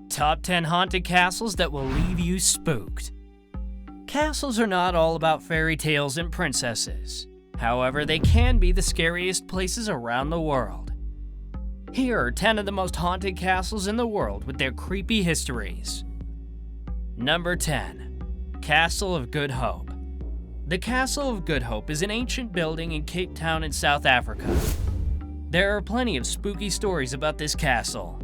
Top 10 haunted castles that will leave you spooked. Castles are not all about fairy tales and princesses. However, they can be the scariest places around the world. Here are 10 of the most haunted castles in the world with their creepy histories. Number 10. Castle of Good Hope. The Castle of Good Hope is an ancient building in Cape Town in South Africa. There are plenty of spooky stories about this castle.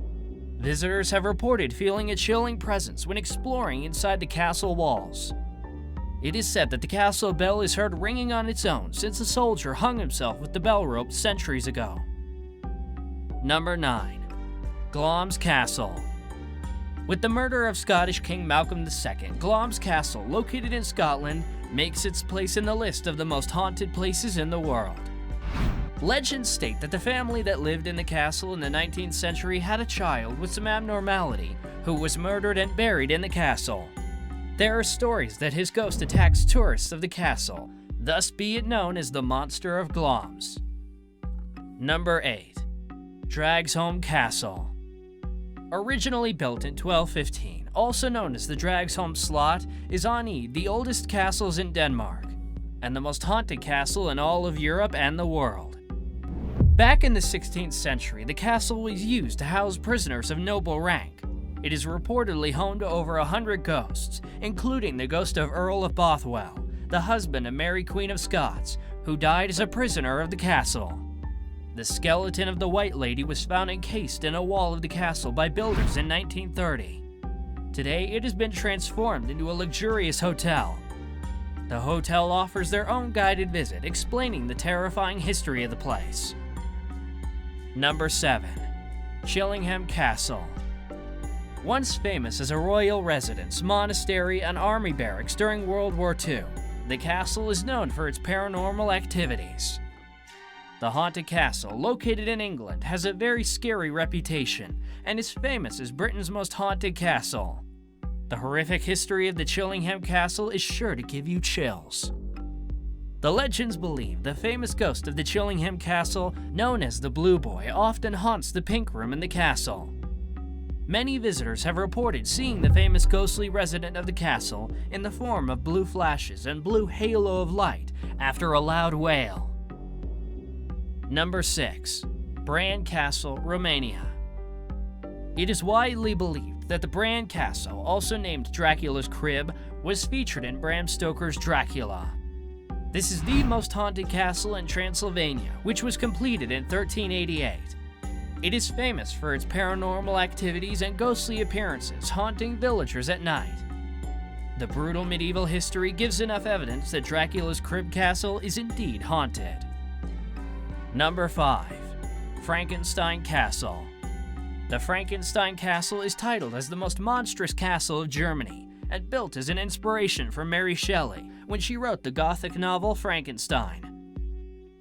Visitors have reported feeling a chilling presence when exploring inside the castle walls. It is said that the castle bell is heard ringing on its own since a soldier hung himself with the bell rope centuries ago. Number 9. Glasgows Castle. With the murder of Scottish King Malcolm II, Glasgows Castle, located in Scotland, makes its place in the list of the most haunted places in the world. Legends state that the family that lived in the castle in the 19th century had a child with some abnormality who was murdered and buried in the castle. There are stories that his ghost attacks tourists of the castle, thus be it known as the Monster of Glasgows. Number 8. Dragsholm Castle. Originally built in 1215, also known as the Dragsholm Slot, is the oldest castles in Denmark, and the most haunted castle in all of Europe and the world. Back in the 16th century, the castle was used to house prisoners of noble rank. It is reportedly home to over 100 ghosts, including the ghost of Earl of Bothwell, the husband of Mary Queen of Scots, who died as a prisoner of the castle. The skeleton of the White Lady was found encased in a wall of the castle by builders in 1930. Today, it has been transformed into a luxurious hotel. The hotel offers their own guided visit explaining the terrifying history of the place. Number 7. Chillingham Castle. Once famous as a royal residence, monastery, and army barracks during World War II, the castle is known for its paranormal activities. The haunted castle, located in England, has a very scary reputation and is famous as Britain's most haunted castle. The horrific history of the Chillingham Castle is sure to give you chills. The legends believe the famous ghost of the Chillingham Castle, known as the Blue Boy, often haunts the Pink Room in the castle. Many visitors have reported seeing the famous ghostly resident of the castle in the form of blue flashes and blue halo of light after a loud wail. Number 6. Bran Castle, Romania. It is widely believed that the Bran Castle, also named Dracula's Crib, was featured in Bram Stoker's Dracula. This is the most haunted castle in Transylvania, which was completed in 1388. It is famous for its paranormal activities and ghostly appearances, haunting villagers at night. The brutal medieval history gives enough evidence that Dracula's Crib Castle is indeed haunted. Number 5. Frankenstein Castle. The Frankenstein Castle is titled as the most monstrous castle of Germany and built as an inspiration for Mary Shelley when she wrote the Gothic novel Frankenstein.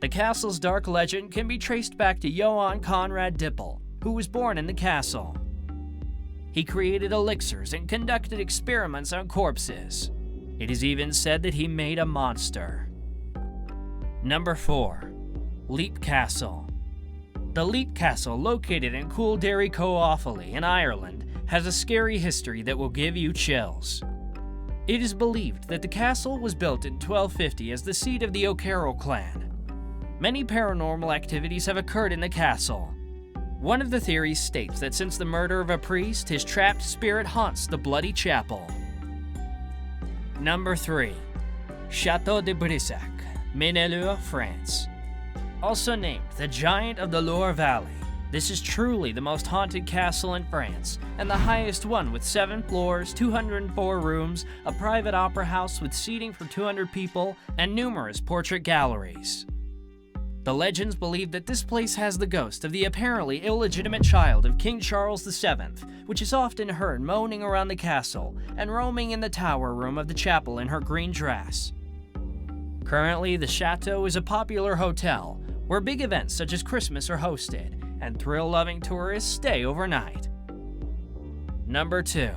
The castle's dark legend can be traced back to Johann Conrad Dippel, who was born in the castle. He created elixirs and conducted experiments on corpses. It is even said that he made a monster. Number 4. Leap Castle. The Leap Castle, located in Coolderry Cooffaly in Ireland, has a scary history that will give you chills. It is believed that the castle was built in 1250 as the seat of the O'Carroll clan. Many paranormal activities have occurred in the castle. One of the theories states that since the murder of a priest, his trapped spirit haunts the Bloody Chapel. Number 3. Chateau de Brissac, Maine-et-Loire, France. Also named the Giant of the Loire Valley, this is truly the most haunted castle in France, and the highest one with 7 floors, 204 rooms, a private opera house with seating for 200 people, and numerous portrait galleries. The legends believe that this place has the ghost of the apparently illegitimate child of King Charles VII, which is often heard moaning around the castle and roaming in the tower room of the chapel in her green dress. Currently, the chateau is a popular hotel where big events such as Christmas are hosted, and thrill-loving tourists stay overnight. Number 2.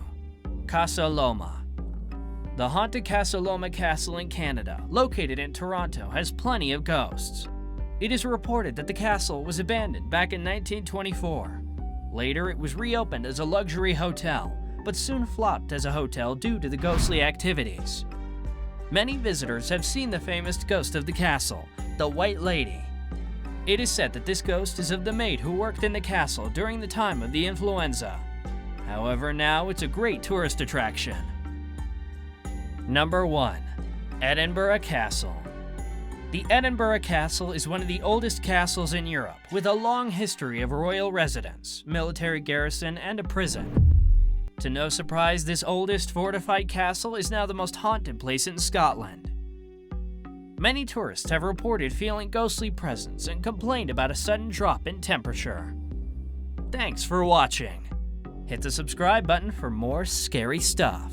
Casa Loma. The haunted Casa Loma Castle in Canada, located in Toronto, has plenty of ghosts. It is reported that the castle was abandoned back in 1924. Later, it was reopened as a luxury hotel, but soon flopped as a hotel due to the ghostly activities. Many visitors have seen the famous ghost of the castle, the White Lady. It is said that this ghost is of the maid who worked in the castle during the time of the influenza. However, now it's a great tourist attraction. Number 1. Edinburgh Castle. The Edinburgh Castle is one of the oldest castles in Europe, with a long history of royal residence, military garrison, and a prison. To no surprise, this oldest fortified castle is now the most haunted place in Scotland. Many tourists have reported feeling ghostly presence and complained about a sudden drop in temperature. Thanks for watching. Hit the subscribe button for more scary stuff.